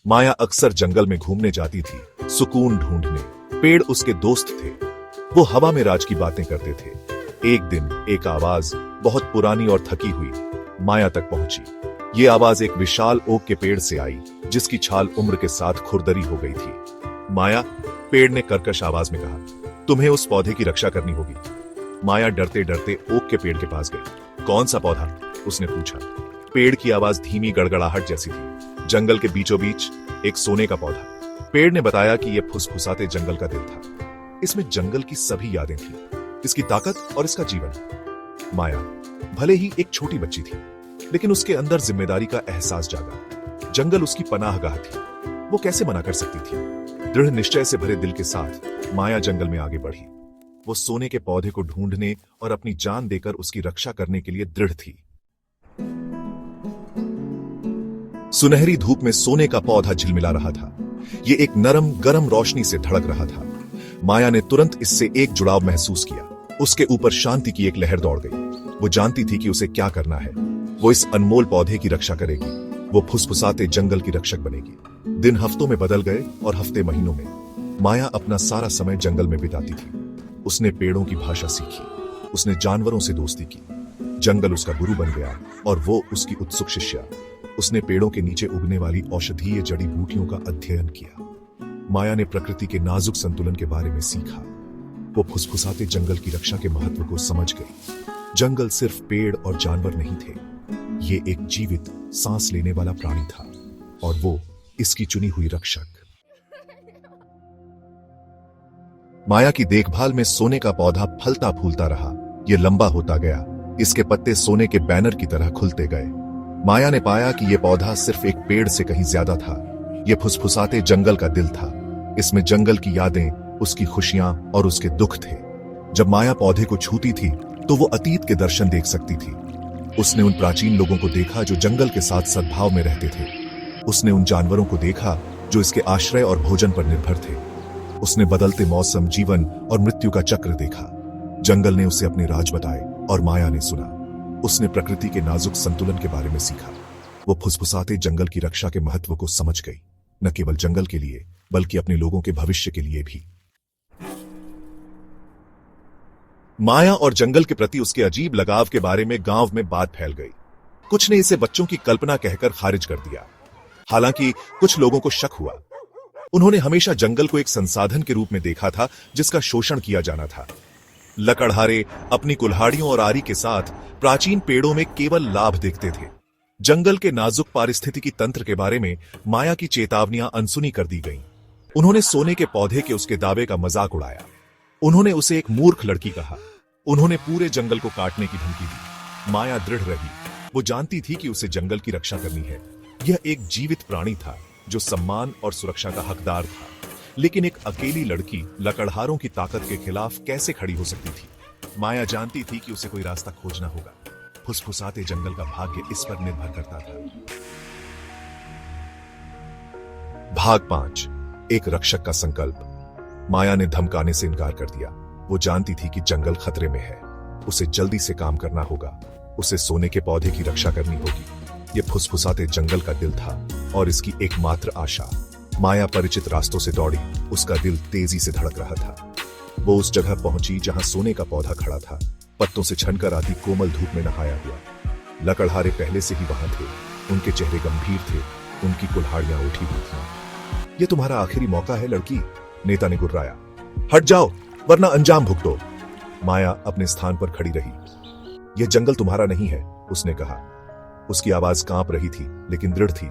माया अक्सर जंगल में घूमने जाती थी, सुकून ढूंढने। पेड़ उसके दोस्त थे। वो हवा में राज की बातें करते थे। एक दिन एक आवाज बहुत पुरानी और थकी हुई माया तक पहुंची। ये आवाज एक विशाल ओक के पेड़ से आई, जिसकी छाल उम्र के साथ खुरदरी हो गई थी। माया, पेड़ ने कर्कश आवाज में कहा, तुम्हें उस पौधे की रक्षा करनी होगी। माया डरते डरते ओक के पेड़ के पास गई। कौन सा पौधा? उसने पूछा। पेड़ की आवाज धीमी गड़गड़ाहट जैसी थी। जंगल के बीचों बीच एक सोने का पौधा। पेड़ ने बताया कि यह फुसफुसाते जंगल का दिल था। इसमें जंगल की सभी यादें थी, इसकी ताकत और इसका जीवन। माया भले ही एक छोटी बच्ची थी, लेकिन उसके अंदर जिम्मेदारी का एहसास जागा। जंगल उसकी पनाहगाह थी। वो कैसे मना कर सकती थी? दृढ़ निश्चय से भरे दिल के साथ माया जंगल में आगे बढ़ी। वो सोने के पौधे को ढूंढने और अपनी जान देकर उसकी रक्षा करने के लिए दृढ़ थी। सुनहरी धूप में सोने का पौधा झिलमिला रहा था। ये एक नरम गरम रोशनी से धड़क रहा था। माया ने तुरंत इससे एक जुड़ाव महसूस किया। उसके ऊपर शांति की एक लहर दौड़ गई। वो जानती थी कि उसे क्या करना है। वो इस अनमोल पौधे की रक्षा करेगी। वो फुसफुसाते जंगल की रक्षक बनेगी। दिन हफ्तों में बदल गए और हफ्ते महीनों में। माया अपना सारा समय जंगल में बिताती थी। उसने पेड़ों की भाषा सीखी। उसने जानवरों से दोस्ती की। जंगल उसका गुरु बन गया और वो उसकी उत्सुक शिष्या। उसने पेड़ों के नीचे उगने वाली औषधीय जड़ी बूटियों का अध्ययन किया। माया ने प्रकृति के नाजुक संतुलन के बारे में सीखा। वो फुसफुसाते जंगल की रक्षा के महत्व को समझ गई। जंगल सिर्फ पेड़ और जानवर नहीं थे, ये एक जीवित सांस लेने वाला प्राणी था और वो इसकी चुनी हुई रक्षक। माया की देखभाल में सोने का पौधा फलता फूलता रहा। ये लंबा होता गया। इसके पत्ते सोने के बैनर की तरह खुलते गए। माया ने पाया कि यह पौधा सिर्फ एक पेड़ से कहीं ज्यादा था। यह फुसफुसाते जंगल का दिल था। इसमें जंगल की यादें, उसकी खुशियां और उसके दुख थे। जब माया पौधे को छूती थी तो वो अतीत के दर्शन देख सकती थी। उसने उन प्राचीन लोगों को देखा जो जंगल के साथ सद्भाव में रहते थे। उसने उन जानवरों को देखा जो इसके आश्रय और भोजन पर निर्भर थे। उसने बदलते मौसम, जीवन और मृत्यु का चक्र देखा। जंगल ने उसे अपने राज बताए और माया ने सुना। उसने प्रकृति के नाजुक संतुलन के बारे में सीखा। वो फुसफुसाते जंगल की रक्षा के महत्व को समझ गई, न केवल जंगल के लिए बल्कि अपने लोगों के भविष्य के लिए भी। माया और जंगल के प्रति उसके अजीब लगाव के बारे में गांव में बात फैल गई। कुछ ने इसे बच्चों की कल्पना कहकर खारिज कर दिया। हालांकि कुछ लोगों को शक हुआ। उन्होंने हमेशा जंगल को एक संसाधन के रूप में देखा था जिसका शोषण किया जाना था। लकड़हारे अपनी कुल्हाड़ियों और आरी के साथ प्राचीन पेड़ों में केवल लाभ देखते थे। जंगल के नाजुक पारिस्थितिकी तंत्र के बारे में माया की चेतावनियां अनसुनी कर दी गईं। उन्होंने सोने के पौधे के उसके दावे का मजाक उड़ाया। उन्होंने उसे एक मूर्ख लड़की कहा। उन्होंने पूरे जंगल को काटने की धमकी दी। माया दृढ़ रही। वो जानती थी कि उसे जंगल की रक्षा करनी है। यह एक जीवित प्राणी था जो सम्मान और सुरक्षा का हकदार था। लेकिन एक अकेली लड़की लकड़हारों की ताकत के खिलाफ कैसे खड़ी हो सकती थी? माया जानती थी कि उसे कोई रास्ता खोजना होगा। फुसफुसाते जंगल का भाग्य इस पर निर्भर करता था। भाग 5, एक रक्षक का संकल्प। माया ने धमकाने से इनकार कर दिया। वो जानती थी कि जंगल खतरे में है। उसे जल्दी से काम करना होगा। उसे सोने के पौधे की रक्षा करनी होगी। यह फुसफुसाते जंगल का दिल था और इसकी एकमात्र आशा। माया परिचित रास्तों से दौड़ी। उसका दिल तेजी से धड़क रहा था। वो उस जगह पहुंची जहां सोने का पौधा खड़ा था, पत्तों से छनकर आती कोमल धूप में नहाया हुआ। लकड़हारे पहले से ही वहां थे। उनके चेहरे गंभीर थे। उनकी कुल्हाड़ियां उठी हुई थीं। ये तुम्हारा आखिरी मौका है लड़की, नेता ने गुर्राया। हट जाओ वरना अंजाम भुगतो। माया अपने स्थान पर खड़ी रही। यह जंगल तुम्हारा नहीं है, उसने कहा। उसकी आवाज कांप रही थी लेकिन दृढ़ थी।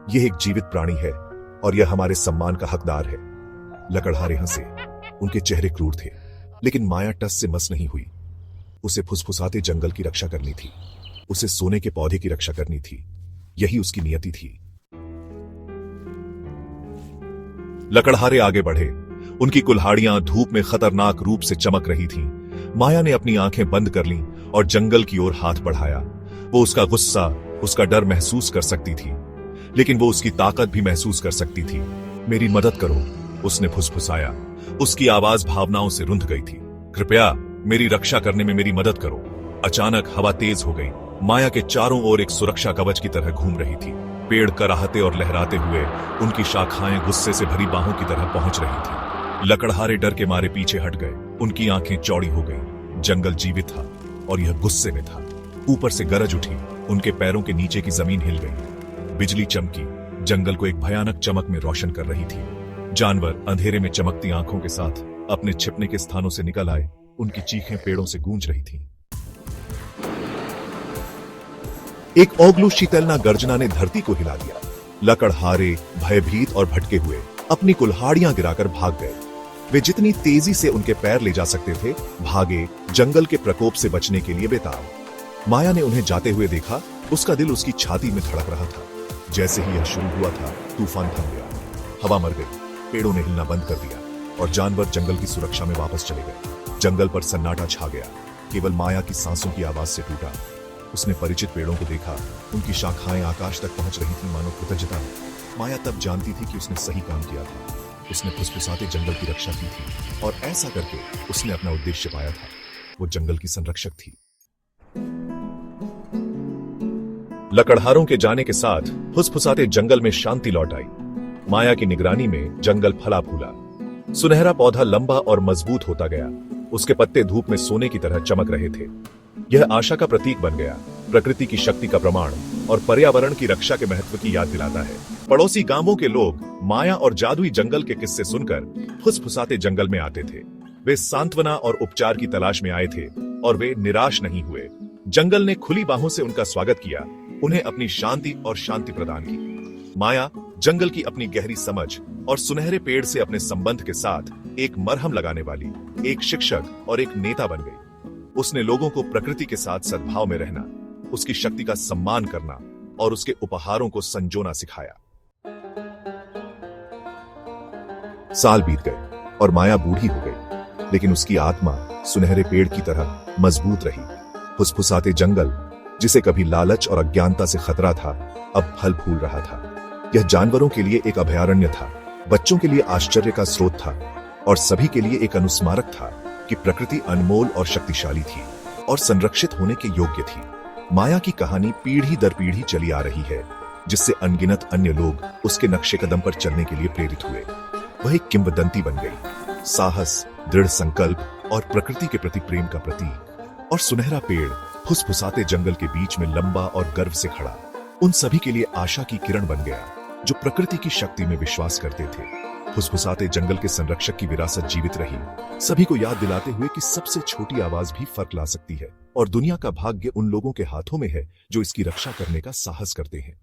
यह एक जीवित प्राणी है और यह हमारे सम्मान का हकदार है। लकड़हारे हंसे। उनके चेहरे क्रूर थे, लेकिन माया टस से मस नहीं हुई। उसे फुसफुसाते जंगल की रक्षा करनी थी। उसे सोने के पौधे की रक्षा करनी थी। यही उसकी नियति थी। लकड़हारे आगे बढ़े। उनकी कुल्हाड़ियां धूप में खतरनाक रूप से चमक रही थीं। माया ने अपनी आंखें बंद कर लीं और जंगल की ओर हाथ बढ़ाया। वो उसका गुस्सा, उसका डर महसूस कर सकती थी, लेकिन वो उसकी ताकत भी महसूस कर सकती थी। मेरी मदद करो, उसने फुसफुसाया। उसकी आवाज भावनाओं से रुंध गई थी। कृपया मेरी रक्षा करने में मेरी मदद करो। अचानक हवा तेज हो गई। माया के चारों ओर एक सुरक्षा कवच की तरह घूम रही थी। पेड़ कराहते और लहराते हुए उनकी शाखाएं गुस्से से भरी बाहों की तरह पहुंच रही थी। लकड़हारे डर के मारे पीछे हट गए, उनकी आंखें चौड़ी हो गईं। जंगल जीवित था और यह गुस्से में था। ऊपर से गरज उठी, उनके पैरों के नीचे की जमीन हिल गई। बिजली चमकी, जंगल को एक भयानक चमक में रोशन कर रही थी। जानवर अंधेरे में चमकती आंखों के साथ अपने छिपने के स्थानों से निकल आए। उनकी चीखें पेड़ों से गूंज रही थीं। एक ओगलू शीतलना गर्जना ने धरती को हिला दिया। लकड़हारे भयभीत और भटके हुए अपनी कुल्हाड़ियां गिराकर भाग गए। वे जितनी तेजी से उनके पैर ले जा सकते थे भागे, जंगल के प्रकोप से बचने के लिए बेताब। माया ने उन्हें जाते हुए देखा। उसका दिल उसकी छाती में धड़क रहा था। जैसे ही यह शुरू हुआ था, तूफान थम गया। हवा मर गई, पेड़ों ने हिलना बंद कर दिया और जानवर जंगल की सुरक्षा में वापस चले गए। जंगल पर सन्नाटा छा गया। केवल माया की सांसों की आवाज से टूटा। उसने परिचित पेड़ों को देखा, उनकी शाखाएं आकाश तक पहुंच रही थी मानो कृतज्ञता। माया तब जानती थी कि उसने सही काम किया था। उसने फुसफुसाते जंगल की रक्षा की थी और ऐसा करके उसने अपना उद्देश्य पाया था। वो जंगल की संरक्षक थी। लकड़हारों के जाने के साथ फुसफुसाते जंगल में शांति लौट आई। माया की निगरानी में जंगल फला फूला। सुनहरा पौधा लंबा और मजबूत होता गया। उसके पत्ते धूप में सोने की तरह चमक रहे थे। यह आशा का प्रतीक बन गया, प्रकृति की शक्ति का प्रमाण और पर्यावरण की रक्षा के महत्व की याद दिलाता है। पड़ोसी गांवों के लोग माया और जादुई जंगल के किस्से सुनकर फुसफुसाते जंगल में आते थे। वे सांत्वना और उपचार की तलाश में आए थे और वे निराश नहीं हुए। जंगल ने खुली बाहों से उनका स्वागत किया, उन्हें अपनी शांति और शांति प्रदान की। माया जंगल की अपनी गहरी समझ और सुनहरे पेड़ से अपने संबंध के साथ एक मरहम लगाने वाली, एक शिक्षक और एक नेता बन गई। उसने लोगों को प्रकृति के साथ सद्भाव में रहना, उसकी शक्ति का सम्मान करना और उसके उपहारों को संजोना सिखाया। साल बीत गए और माया बूढ़ी हो गई, लेकिन उसकी आत्मा सुनहरे पेड़ की तरह मजबूत रही। फुसफुसाते जंगल, जिसे कभी लालच और अज्ञानता से खतरा था, अब फल फूल रहा था। यह जानवरों के लिए एक अभयारण्य था, बच्चों के लिए आश्चर्य का स्रोत था और सभी के लिए एक अनुस्मारक था कि प्रकृति अनमोल और शक्तिशाली थी और संरक्षित होने के योग्य थी। माया की कहानी पीढ़ी दर पीढ़ी चली आ रही है, जिससे अनगिनत अन्य लोग उसके नक्शे कदम पर चलने के लिए प्रेरित हुए। वह एक किंवदंती बन गई, साहस, दृढ़ संकल्प और प्रकृति के प्रति प्रेम का प्रतीक। और सुनहरा पेड़ फुसफुसाते जंगल के बीच में लंबा और गर्व से खड़ा उन सभी के लिए आशा की किरण बन गया जो प्रकृति की शक्ति में विश्वास करते थे। फुसफुसाते जंगल के संरक्षक की विरासत जीवित रही, सभी को याद दिलाते हुए कि सबसे छोटी आवाज भी फर्क ला सकती है और दुनिया का भाग्य उन लोगों के हाथों में है जो इसकी रक्षा करने का साहस करते हैं।